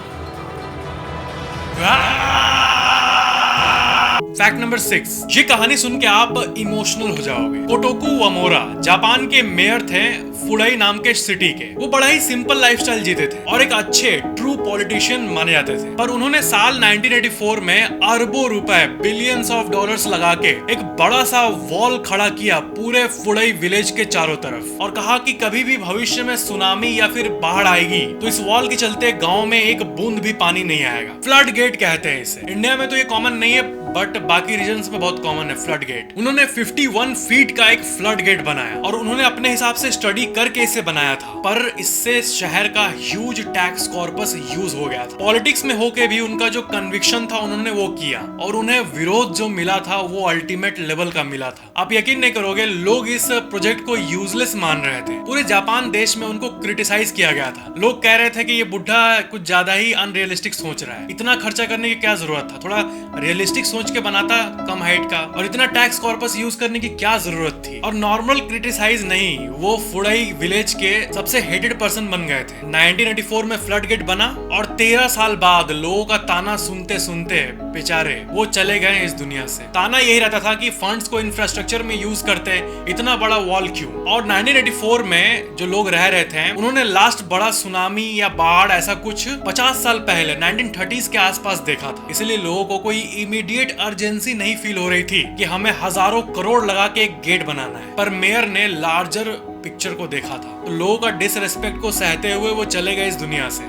फैक्ट नंबर 6, ये कहानी सुन के आप इमोशनल हो जाओगे। कोटोकू वमोरा जापान के मेयर थे फुडाई नाम के सिटी के। वो बड़ा ही सिंपल लाइफस्टाइल जीते थे और एक अच्छे ट्रू पॉलिटिशियन माने जाते थे। पर उन्होंने साल 1984 में अरबों रुपए, बिलियंस ऑफ डॉलर्स लगा के एक बड़ा सा वॉल खड़ा किया पूरे फुडाई विलेज के चारों तरफ, और कहा कि कभी भी भविष्य में सुनामी या फिर बाढ़ आएगी तो इस वॉल के चलते गांव में एक बूंद भी पानी नहीं आएगा। फ्लड गेट कहते हैं इसे। इंडिया में तो ये कॉमन नहीं है, बट बाकी रीजन्स में बहुत कॉमन है फ्लड गेट। उन्होंने 51 फीट का एक फ्लड गेट बनाया और उन्होंने अपने हिसाब से स्टडी करके इसे बनाया था, पर इससे शहर का ह्यूज टैक्स कॉर्पस यूज हो गया था। पॉलिटिक्स में होके भी उनका जो कन्विक्शन था उन्होंने वो किया, और उन्हें विरोध जो मिला था वो अल्टीमेट लेवल का मिला था। आप यकीन नहीं करोगे, लोग इस प्रोजेक्ट को यूजलेस मान रहे थे। पूरे जापान देश में उनको क्रिटिसाइज किया गया था। लोग कह रहे थे कि ये बुढ़ा कुछ ज्यादा ही अनरियलिस्टिक सोच रहा है, इतना खर्चा करने की क्या जरूरत था, थोड़ा रियलिस्टिक सोच के बनाता कम हाइट का, और इतना टैक्स कॉर्पस यूज करने की क्या जरूरत थी। और नॉर्मल क्रिटिसाइज नहीं, वो फुडाई विलेज के सबसे हेटेड पर्सन बन गए थे। 1984 में फ्लड गेट बना और 13 साल बाद लोगों का ताना सुनते सुनते बेचारे वो चले गए इस दुनिया से। ताना यही रहता था कि फंड्स को इंफ्रास्ट्रक्चर में यूज करते, इतना बड़ा वॉल क्यों। और 1984 में जो लोग रह रहे थे उन्होंने लास्ट बड़ा सुनामी या बाढ़ ऐसा कुछ 50 साल पहले 1930s के आसपास देखा था। इसलिए लोगों को कोई इमीडिएट अर्जेंसी नहीं फील हो रही थी कि हमें हजारों करोड़ लगा के एक गेट बनाना है। पर मेयर ने लार्जर पिक्चर को देखा था, तो लोगों का डिसरेस्पेक्ट को सहते हुए वो चले गए इस दुनिया से।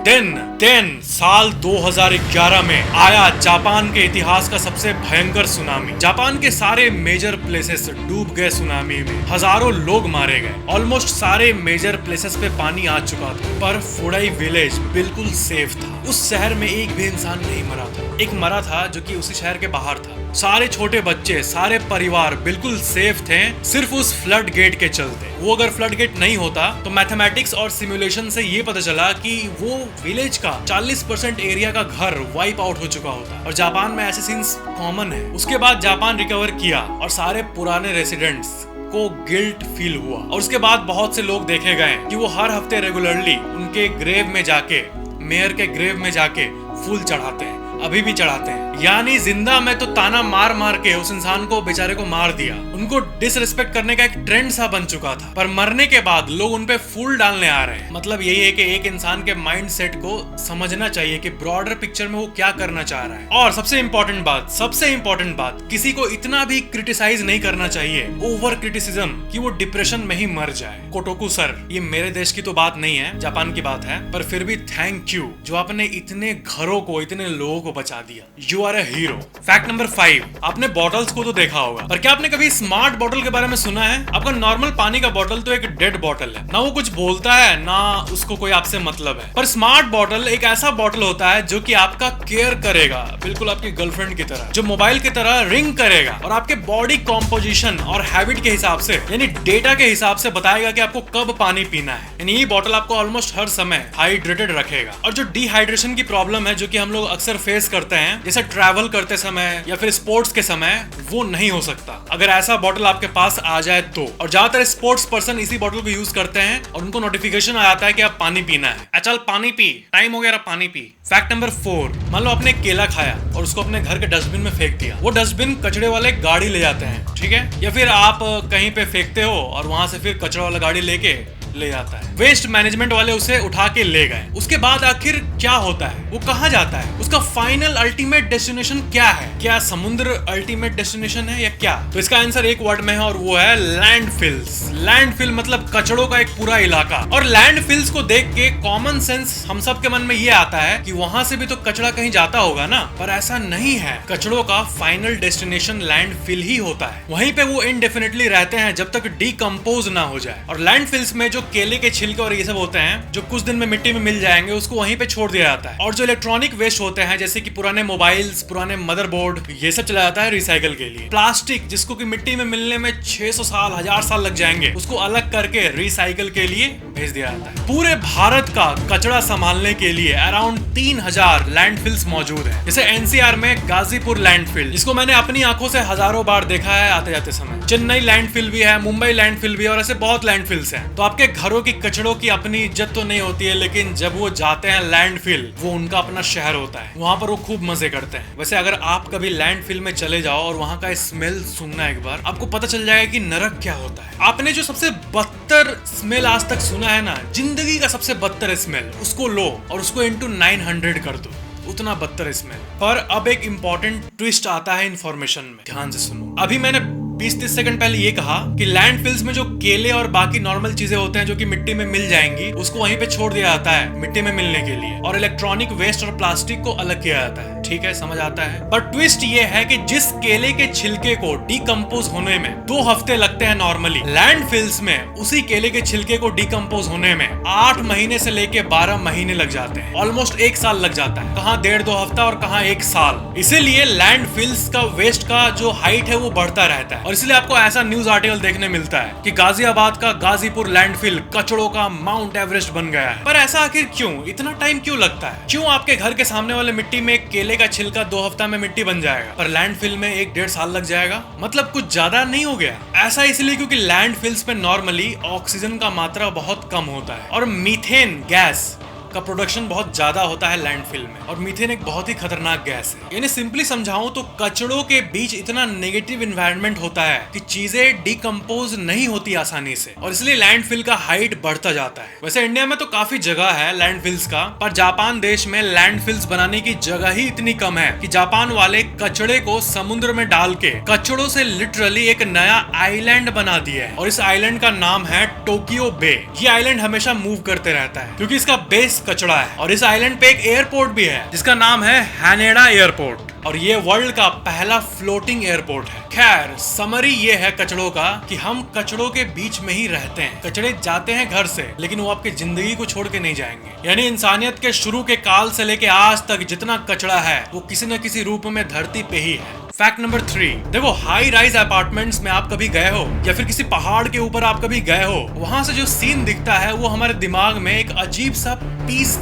देन साल 2011 में आया जापान के इतिहास का सबसे भयंकर सुनामी। जापान के सारे मेजर प्लेसेस डूब गए सुनामी में, हजारों लोग मारे गए। ऑलमोस्ट सारे मेजर प्लेसेस पे पानी आ चुका था, पर फुडाई विलेज बिल्कुल सेफ था। उस शहर में एक भी इंसान नहीं मरा था। एक मरा था जो कि उसी शहर के बाहर था। सारे छोटे बच्चे, सारे परिवार बिल्कुल सेफ थे, सिर्फ उस फ्लड गेट के चलते। वो अगर फ्लड गेट नहीं होता तो मैथमेटिक्स और सिमुलेशन से ये पता चला कि वो विलेज का 40% एरिया का घर वाइप आउट हो चुका होता। और जापान में ऐसे सीन्स कॉमन है। उसके बाद जापान रिकवर किया और सारे पुराने रेसिडेंट्स को गिल्ट फील हुआ, और उसके बाद बहुत से लोग देखे गए कि वो हर हफ्ते रेगुलरली उनके ग्रेव में जाके, मेयर के ग्रेव में जाके फूल चढ़ाते हैं, अभी भी चढ़ाते हैं। यानी जिंदा में तो ताना मार मार के उस इंसान को, बेचारे को मार दिया। उनको डिसरिस्पेक्ट करने का एक ट्रेंड सा बन चुका था, पर मरने के बाद लोग उन पे फूल डालने आ रहे हैं। मतलब यही है कि एक इंसान के माइंड सेट को समझना चाहिए कि ब्रॉडर पिक्चर में वो क्या करना चाह रहा है। और सबसे इंपॉर्टेंट बात, किसी को इतना भी क्रिटिसाइज नहीं करना चाहिए, ओवर क्रिटिसिज्म, कि वो डिप्रेशन में ही मर जाए। कोटोकू सर, ये मेरे देश की तो बात नहीं है, जापान की बात है, पर फिर भी थैंक यू जो आपने इतने घरों को, इतने लोगों को बचा दिया। You are a hero. Fact number 5, आपने बॉटल्स को तो देखा होगा, पर क्या आपने कभी स्मार्ट बॉटल के बारे में सुना है? आपका नॉर्मल पानी का बॉटल तो एक डेड बॉटल है, ना वो कुछ बोलता है, ना उसको कोई आपसे मतलब है। पर स्मार्ट बॉटल एक ऐसा बॉटल होता है जो कि आपका केयर करेगा, बिल्कुल आपकी गर्लफ्रेंड की तरह, जो मोबाइल की तरह रिंग करेगा और आपके बॉडी कॉम्पोजिशन और हैबिट के हिसाब से, यानी डेटा के हिसाब से बताएगा कि आपको कब पानी पीना है। यानी ये बॉटल आपको ऑलमोस्ट हर समय हाइड्रेटेड रखेगा। और जो डिहाइड्रेशन की प्रॉब्लम है जो कि हम लोग अक्सर फेस करते हैं, जैसे ट्रैवल करते समय या फिर स्पोर्ट्स के समय, वो नहीं हो सकता अगर ऐसा बॉटल आपके पास आ जाए तो। और ज्यादातर स्पोर्ट्स पर्सन इसी बॉटल को यूज करते हैं और उनको नोटिफिकेशन आ जाता है कि आप पानी पीना है। चल पानी पी, टाइम हो गया, पानी पी। फैक्ट नंबर 4, मान लो आपने केला खाया और उसको अपने घर के डस्टबिन में फेंक दिया। वो डस्टबिन कचड़े वाले गाड़ी ले जाते हैं, ठीक है, या फिर आप कहीं पे फेंकते हो और वहां से फिर कचरा वाला गाड़ी लेके ले जाता है। वेस्ट मैनेजमेंट वाले उसे उठा के ले गए। उसके बाद आखिर क्या होता है, वो कहाँ जाता है, उसका फाइनल अल्टीमेट डेस्टिनेशन क्या है? क्या समुद्र अल्टीमेट डेस्टिनेशन है या क्या? तो इसका आंसर एक वर्ड में है और वो है लैंडफिल्स। लैंडफिल मतलब कचड़ों का एक पूरा इलाका। और लैंडफिल्स को देख के कॉमन सेंस हम सब के मन में ये आता है कि वहां से भी तो कचड़ा कहीं जाता होगा ना, पर ऐसा नहीं है। कचड़ों का फाइनल डेस्टिनेशन लैंडफिल ही होता है। वहीं पे वो इनडेफिनेटली रहते हैं जब तक डीकंपोज ना हो जाए। और लैंडफिल्स में जो केले के छिलके और ये सब होते हैं जो कुछ दिन में मिट्टी में मिल जाएंगे, उसको वहीं पे छोड़ दिया जाता है। और जो इलेक्ट्रॉनिक वेस्ट होते हैं जैसे कि पुराने मोबाइल्स, पुराने मदरबोर्ड, ये सब चला जाता है रिसाइकल के लिए। प्लास्टिक जिसको कि मिट्टी में मिलने में 600 साल 1000 साल लग जाएंगे, उसको अलग करके रिसाइकल के लिए भेज दिया जाता है। पूरे भारत का कचरा संभालने के लिए अराउंड 3000 लैंडफिल्स मौजूद है। जैसे एनसीआर में गाजीपुर लैंडफिल, जिसको मैंने अपनी आंखों से हजारों बार देखा है आते जाते समय। चेन्नई लैंडफिल भी है, मुंबई लैंडफिल भी है और ऐसे बहुत लैंडफिल्स हैं। तो आपके घरों की कचड़ों की अपनी इज्जत तो नहीं होती है, लेकिन जब वो जाते हैं लैंडफिल, वो उनका अपना शहर होता है। वहां पर वो खूब मजे करते हैं। वैसे अगर आप कभी लैंडफिल में चले जाओ और वहां का स्मेल सुनना एक बार, आपको पता चल जाएगा कि नरक क्या होता है। आपने जो सबसे बदतर स्मेल आज तक सुना है ना, जिंदगी का सबसे बदतर स्मेल, उसको लो और उसको इंटू 900 कर दो, उतना बदतर स्मेल। पर अब एक इंपॉर्टेंट ट्विस्ट आता है इंफॉर्मेशन में, ध्यान से सुनो। अभी मैंने 20-30 सेकंड पहले ये कहा कि लैंडफिल्स में जो केले और बाकी नॉर्मल चीजें होते हैं जो कि मिट्टी में मिल जाएंगी, उसको वहीं पे छोड़ दिया जाता है मिट्टी में मिलने के लिए, और इलेक्ट्रॉनिक वेस्ट और प्लास्टिक को अलग किया जाता है। ठीक है, समझ आता है। पर ट्विस्ट ये है कि जिस केले के छिलके को डीकंपोज होने में 2 हफ्ते लगते हैं नॉर्मली, लैंडफिल्स में उसी केले के छिलके को डीकंपोज होने में 8 महीने से लेके 12 महीने लग जाते हैं। ऑलमोस्ट 1 साल लग जाता है। कहाँ 1.5-2 हफ्ता और कहाँ 1 साल। इसीलिए लैंडफिल्स का वेस्ट का जो हाइट है वो बढ़ता रहता है। और इसलिए आपको ऐसा न्यूज आर्टिकल देखने मिलता है कि गाजियाबाद का गाजीपुर लैंडफिल कचड़ों का माउंट एवरेस्ट बन गया है। पर ऐसा आखिर क्यों? इतना टाइम क्यों लगता है? क्यों आपके घर के सामने वाले मिट्टी में केले का छिलका 2 हफ्ता में मिट्टी बन जाएगा, पर लैंडफिल में 1-1.5 साल लग जाएगा? मतलब कुछ ज्यादा नहीं हो गया? ऐसा इसलिए क्योंकि लैंडफिल्स में नॉर्मली ऑक्सीजन का मात्रा बहुत कम होता है और मीथेन गैस का प्रोडक्शन बहुत ज्यादा होता है लैंडफिल में। और मीथेन एक बहुत ही खतरनाक गैस है। यानी सिंपली समझाऊं तो कचड़ों के बीच इतना नेगेटिव एनवायरनमेंट होता है कि चीजें डिकम्पोज नहीं होती आसानी से, और इसलिए लैंडफिल का हाइट बढ़ता जाता है। वैसे इंडिया में तो काफी जगह है लैंडफिल्स का, पर जापान देश में लैंडफिल्स बनाने की जगह ही इतनी कम है कि जापान वाले कचड़े को समुद्र में डाल के कचड़ों से लिटरली एक नया आइलैंड बना दिया है। और इस आइलैंड का नाम है टोक्यो बे। ये आइलैंड हमेशा मूव करते रहता है क्योंकि इसका बेस कचड़ा है। और इस आइलैंड पे एक एयरपोर्ट भी है जिसका नाम है हैनेडा एयरपोर्ट, और ये वर्ल्ड का पहला फ्लोटिंग एयरपोर्ट है। खैर, समरी ये है कचड़ों का कि हम कचड़ों के बीच में ही रहते हैं। कचड़े जाते हैं घर से, लेकिन वो आपकी जिंदगी को छोड़ के नहीं जाएंगे। यानी इंसानियत के शुरू के काल से लेके आज तक जितना कचड़ा है वो किसी न किसी रूप में धरती पे ही है। फैक्ट नंबर 3, देखो हाई राइज अपार्टमेंट्स में आप कभी गए हो या फिर किसी पहाड़ के ऊपर आप कभी गए हो, वहां से जो सीन दिखता है वो हमारे दिमाग में एक अजीब सा पीस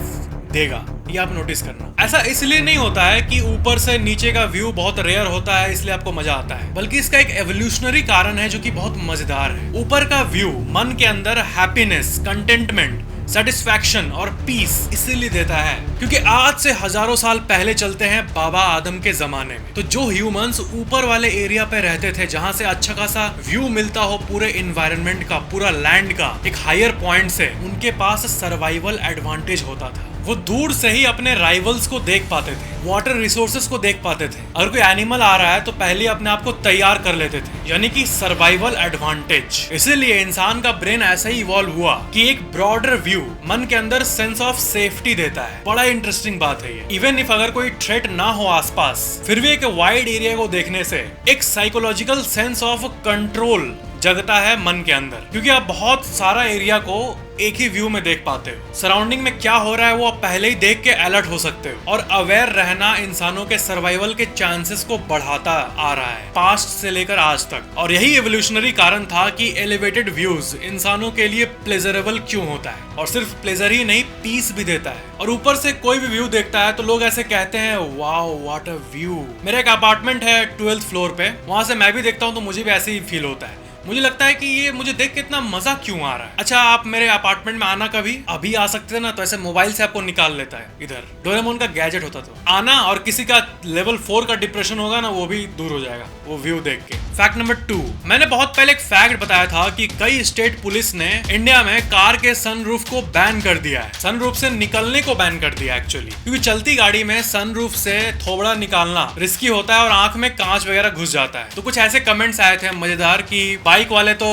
देगा। ये आप नोटिस करना। ऐसा इसलिए नहीं होता है कि ऊपर से नीचे का व्यू बहुत रेयर होता है इसलिए आपको मजा आता है, बल्कि इसका एक एवोल्यूशनरी कारण है जो कि बहुत मजेदार है। ऊपर का व्यू मन के अंदर हैप्पीनेस, कंटेंटमेंट, सेटिस्फैक्शन और पीस इसीलिए देता है क्योंकि आज से हजारों साल पहले चलते हैं बाबा आदम के जमाने में। तो जो ह्यूमंस ऊपर वाले एरिया पे रहते थे जहां से अच्छा खासा व्यू मिलता हो पूरे एनवायरनमेंट का, पूरा लैंड का, एक हायर पॉइंट से, उनके पास सर्वाइवल एडवांटेज होता था। वो दूर से ही अपने राइवल्स को देख पाते थे, वाटर रिसोर्सेज को देख पाते थे। अगर कोई एनिमल आ रहा है तो पहले अपने आप को तैयार कर लेते थे, यानी कि सर्वाइवल एडवांटेज। इसीलिए इंसान का ब्रेन ऐसा ही इवॉल्व हुआ कि एक ब्रॉडर व्यू मन के अंदर सेंस ऑफ सेफ्टी देता है। बड़ा इंटरेस्टिंग बात है ये। इवन इफ अगर कोई थ्रेट ना हो आसपास, फिर भी एक वाइड एरिया को देखने से एक साइकोलॉजिकल सेंस ऑफ कंट्रोल जगता है मन के अंदर, क्योंकि आप बहुत सारा एरिया को एक ही व्यू में देख पाते हो। सराउंडिंग में क्या हो रहा है वो आप पहले ही देख के अलर्ट हो सकते हो। और अवेयर रहना इंसानों के सर्वाइवल के चांसेस को बढ़ाता आ रहा है पास्ट से लेकर आज तक। और यही एवोल्यूशनरी कारण था कि एलिवेटेड व्यूज इंसानों के लिए प्लेजरेबल क्यों होता है, और सिर्फ प्लेजर ही नहीं, पीस भी देता है। और ऊपर से कोई भी व्यू देखता है तो लोग ऐसे कहते हैं, वाओ व्हाट अ व्यू। मेरा एक अपार्टमेंट है 12th फ्लोर पे, वहां से मैं भी देखता हूँ तो मुझे भी ऐसे ही फील होता है। मुझे लगता है कि ये मुझे देख के इतना मजा क्यों आ रहा है। अच्छा, आप मेरे अपार्टमेंट में आना, कभी अभी आ सकते थे ना, तो ऐसे मोबाइल से आपको निकाल लेता है। इधर डोरेमोन का गैजेट होता तो आना, और किसी का लेवल 4 का डिप्रेशन होगा ना, वो भी दूर हो जाएगा वो व्यू देख के। फैक्ट नंबर 2, मैंने बहुत पहले एक फैक्ट बताया था कि कई स्टेट पुलिस ने इंडिया में कार के सनरूफ को बैन कर दिया है, सनरूफ से निकलने को बैन कर दिया एक्चुअली, क्योंकि चलती गाड़ी में सनरूफ से थोबड़ा निकालना रिस्की होता है और आंख में कांच वगैरह घुस जाता है। तो कुछ ऐसे कमेंट्स आए थे मजेदार कि बाइक वाले तो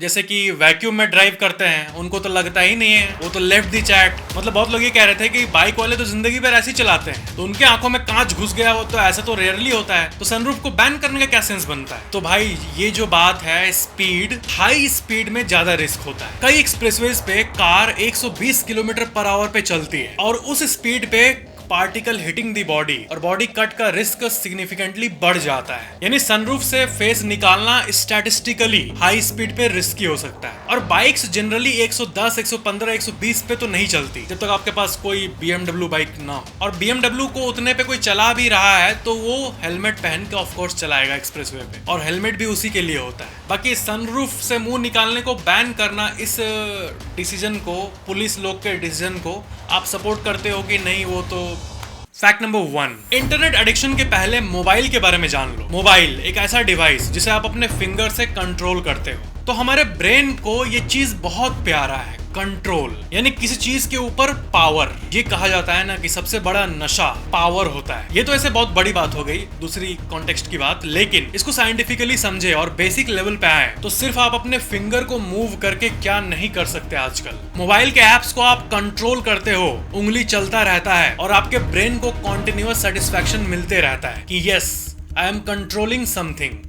जैसे कि वैक्यूम में ड्राइव करते हैं, उनको तो लगता ही नहीं है, वो तो लेफ्ट दी चैट। मतलब बहुत लोग ये कह रहे थे कि बाइक वाले तो जिंदगी भर ऐसे ही चलाते हैं, तो उनके आंखों में कांच घुस गया, वो तो ऐसा तो रेयरली होता है, तो सनरूफ को बैन करने का क्या सेंस बनता है। तो भाई ये जो बात है, स्पीड, हाई स्पीड में ज्यादा रिस्क होता है। कई एक्सप्रेसवेज पे कार 120 किलोमीटर पर आवर पे चलती है और उस स्पीड पे पार्टिकल हिटिंग दी बॉडी और बॉडी कट का रिस्क सिग्निफिकेंटली बढ़ जाता है। यानी सनरूफ से फेस निकालना स्टैटिस्टिकली हाई स्पीड पे रिस्की हो सकता है। और बाइक्स जनरली 110, 115, 120 पे तो नहीं चलती जब तक आपके पास कोई BMW बाइक ना हो। और BMW को उतने पे कोई चला भी रहा है तो वो हेलमेट पहन के ऑफ कोर्स चलाएगा एक्सप्रेसवे पे, और हेलमेट भी उसी के लिए होता है। बाकी सनरूफ से मुंह निकालने को बैन करना, इस डिसीजन को, पुलिस लोग के डिसीजन को आप सपोर्ट करते हो कि नहीं, वो तो। फैक्ट नंबर 1, इंटरनेट एडिक्शन के पहले मोबाइल के बारे में जान लो। मोबाइल एक ऐसा डिवाइस जिसे आप अपने फिंगर से कंट्रोल करते हो। तो हमारे ब्रेन को ये चीज बहुत प्यारा है, कंट्रोल, यानी किसी चीज के ऊपर पावर। ये कहा जाता है ना कि सबसे बड़ा नशा पावर होता है। ये तो ऐसे बहुत बड़ी बात हो गई, दूसरी कॉन्टेक्स्ट की बात, लेकिन इसको साइंटिफिकली समझे और बेसिक लेवल पे आए तो सिर्फ आप अपने फिंगर को मूव करके क्या नहीं कर सकते आजकल। मोबाइल के एप्स को आप कंट्रोल करते हो, उंगली चलता रहता है और आपके ब्रेन को कॉन्टिन्यूअस सेटिस्फैक्शन मिलते रहता है कि yes, I am controlling something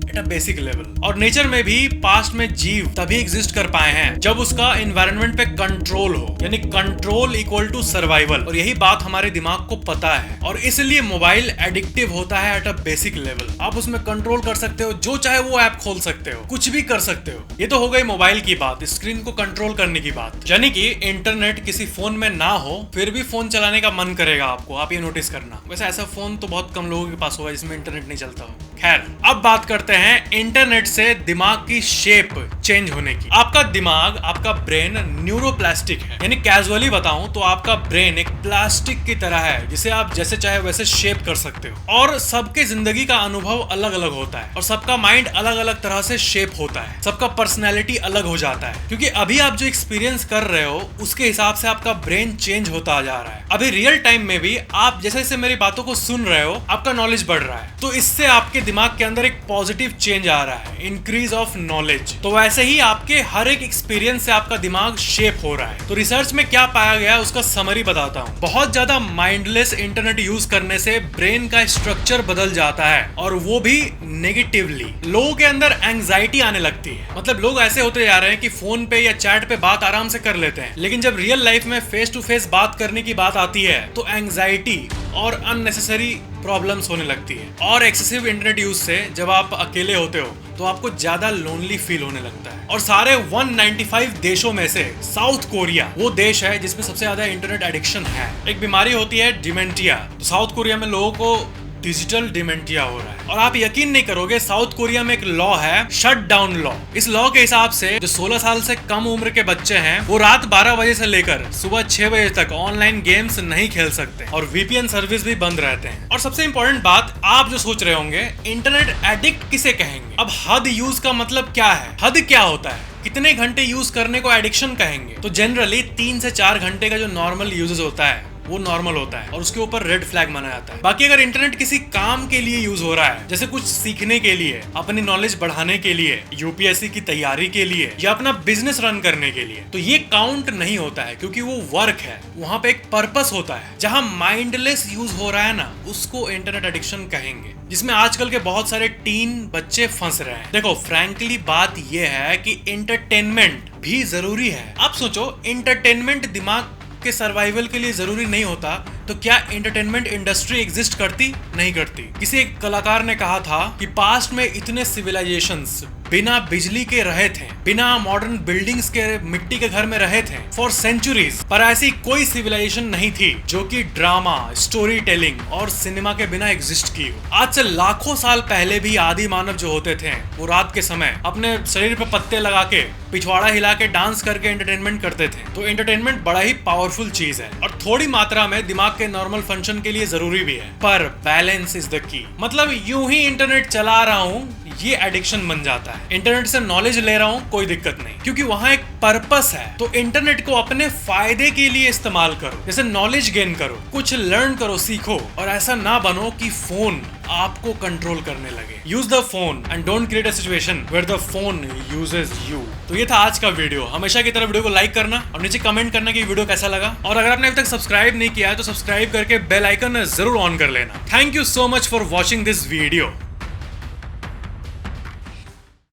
at a basic level. और नेचर में भी पास्ट में जीव तभी एग्जिस्ट कर पाए हैं जब उसका एनवायरनमेंट पे कंट्रोल हो, यानी कंट्रोल इक्वल टू सर्वाइवल। और यही बात हमारे दिमाग को पता है, और इसलिए मोबाइल एडिक्टिव होता है एट अ बेसिक लेवल। आप उसमें कंट्रोल कर सकते हो, जो चाहे वो ऐप खोल सकते हो, कुछ भी कर सकते हो। ये तो हो गई मोबाइल की बात, स्क्रीन को कंट्रोल करने की बात। यानी कि इंटरनेट किसी फोन में ना हो फिर भी फोन चलाने का मन करेगा आपको, आप ये नोटिस करना। वैसे ऐसा फोन तो बहुत कम लोगों के पास होगा जिसमें इंटरनेट नहीं चलता हो। खैर, अब बात करते हैं इंटरनेट से दिमाग की शेप चेंज होने की। आपका दिमाग, आपका ब्रेन न्यूरोप्लास्टिक है, यानी कैजुअली बताऊं तो आपका ब्रेन एक प्लास्टिक की तरह है जिसे आप जैसे चाहे वैसे शेप कर सकते हो। और सबके जिंदगी का अनुभव अलग अलग होता है और सबका माइंड अलग अलग तरह से शेप होता है, सबका पर्सनैलिटी अलग हो जाता है, क्योंकि अभी आप जो एक्सपीरियंस कर रहे हो उसके हिसाब से आपका ब्रेन चेंज होता जा रहा है। अभी रियल टाइम में भी आप जैसे जैसे मेरी बातों को सुन रहे हो, आपका नॉलेज बढ़ रहा है, तो इससे आपके दिमाग के अंदर एक पॉजिटिव चेंज आ रहा है, इंक्रीज ऑफ नॉलेज। तो वैसे ही आपके हर एक एक्सपीरियंस से आपका दिमाग शेप हो रहा है। तो रिसर्च में क्या पाया गया उसका समरी बताता हूँ। बहुत ज्यादा माइंडलेस इंटरनेट यूज करने से ब्रेन का स्ट्रक्चर बदल जाता है, और वो भी नेगेटिवली। लोगों के अंदर एंजाइटी आने लगती है। मतलब लोग ऐसे होते जा रहे हैं कि फोन पे या चैट पे बात आराम से कर लेते हैं, लेकिन जब रियल लाइफ में फेस टू फेस बात करने की बात आती है तो एंजाइटी और अननेसेसरी प्रॉब्लम्स होने लगती है। और एक्सेसिव इंटरनेट यूज से जब आप अकेले होते हो तो आपको ज्यादा लोनली फील होने लगता है। और सारे 195 देशों में से साउथ कोरिया वो देश है जिसमें सबसे ज्यादा इंटरनेट एडिक्शन है। एक बीमारी होती है डिमेंटिया, तो साउथ कोरिया में लोगों को डिजिटल डिमेंटिया हो रहा है। और आप यकीन नहीं करोगे, साउथ कोरिया में एक लॉ है, शट डाउन लॉ। इस लॉ के हिसाब से जो 16 साल से कम उम्र के बच्चे हैं वो रात 12 बजे से लेकर सुबह 6 बजे तक ऑनलाइन गेम्स नहीं खेल सकते, और VPN सर्विस भी बंद रहते हैं। और सबसे इंपॉर्टेंट बात, आप जो सोच रहे होंगे इंटरनेट एडिक्ट किसे कहेंगे। अब हद यूज का मतलब क्या है, हद क्या होता है, कितने घंटे यूज करने को एडिक्शन कहेंगे। तो जनरली 3 से 4 घंटे का जो नॉर्मल यूजेस होता है वो नॉर्मल होता है और उसके ऊपर रेड फ्लैग माना जाता है। बाकी अगर इंटरनेट किसी काम के लिए यूज हो रहा है, जैसे कुछ सीखने के लिए, अपनी नॉलेज बढ़ाने के लिए, UPSC की तैयारी के लिए, या अपना बिजनेस रन करने के लिए, तो ये काउंट नहीं होता है, क्योंकि वो वर्क है, वहां पे एक पर्पस होता है। जहां माइंडलेस यूज हो रहा है ना, उसको इंटरनेट एडिक्शन कहेंगे, जिसमें आजकल के बहुत सारे टीन बच्चे फंस रहे हैं। देखो फ्रैंकली बात यह है कि एंटरटेनमेंट भी जरूरी है। आप सोचो, एंटरटेनमेंट दिमाग के सर्वाइवल के लिए जरूरी नहीं होता, तो क्या एंटरटेनमेंट इंडस्ट्री एग्जिस्ट करती? नहीं करती। किसी एक कलाकार ने कहा था कि पास्ट में इतने सिविलाइजेशंस बिना बिजली के रहे थे, बिना मॉडर्न बिल्डिंग्स के मिट्टी के घर में रहे थे फॉर सेंचुरीज, पर ऐसी कोई सिविलाइजेशन नहीं थी जो कि ड्रामा, स्टोरी टेलिंग और सिनेमा के बिना एग्जिस्ट की हो। आज से लाखों साल पहले भी आदि मानव जो होते थे वो रात के समय अपने शरीर पे पत्ते लगा के, पिछवाड़ा हिला के, डांस करके एंटरटेनमेंट करते थे। तो एंटरटेनमेंट बड़ा ही पावरफुल चीज है और थोड़ी मात्रा में दिमाग के नॉर्मल फंक्शन के लिए जरूरी भी है, पर बैलेंस इज द की। मतलब यूं ही इंटरनेट चला रहा हूँ ये एडिक्शन बन जाता है। इंटरनेट से नॉलेज ले रहा हूँ कोई दिक्कत नहीं, क्योंकि वहां एक पर्पस है। तो इंटरनेट को अपने फायदे के लिए इस्तेमाल करो, जैसे नॉलेज गेन करो, कुछ लर्न करो, सीखो, और ऐसा ना बनो कि फोन आपको कंट्रोल करने लगे। Use the phone and don't create a situation where the phone uses you. तो ये था आज का वीडियो। हमेशा की तरह वीडियो को लाइक करना और नीचे कमेंट करना कि वीडियो कैसा लगा, और अगर आपने अभी तक सब्सक्राइब नहीं किया है तो सब्सक्राइब करके बेल आइकन जरूर ऑन कर लेना। Thank you so much for watching this video.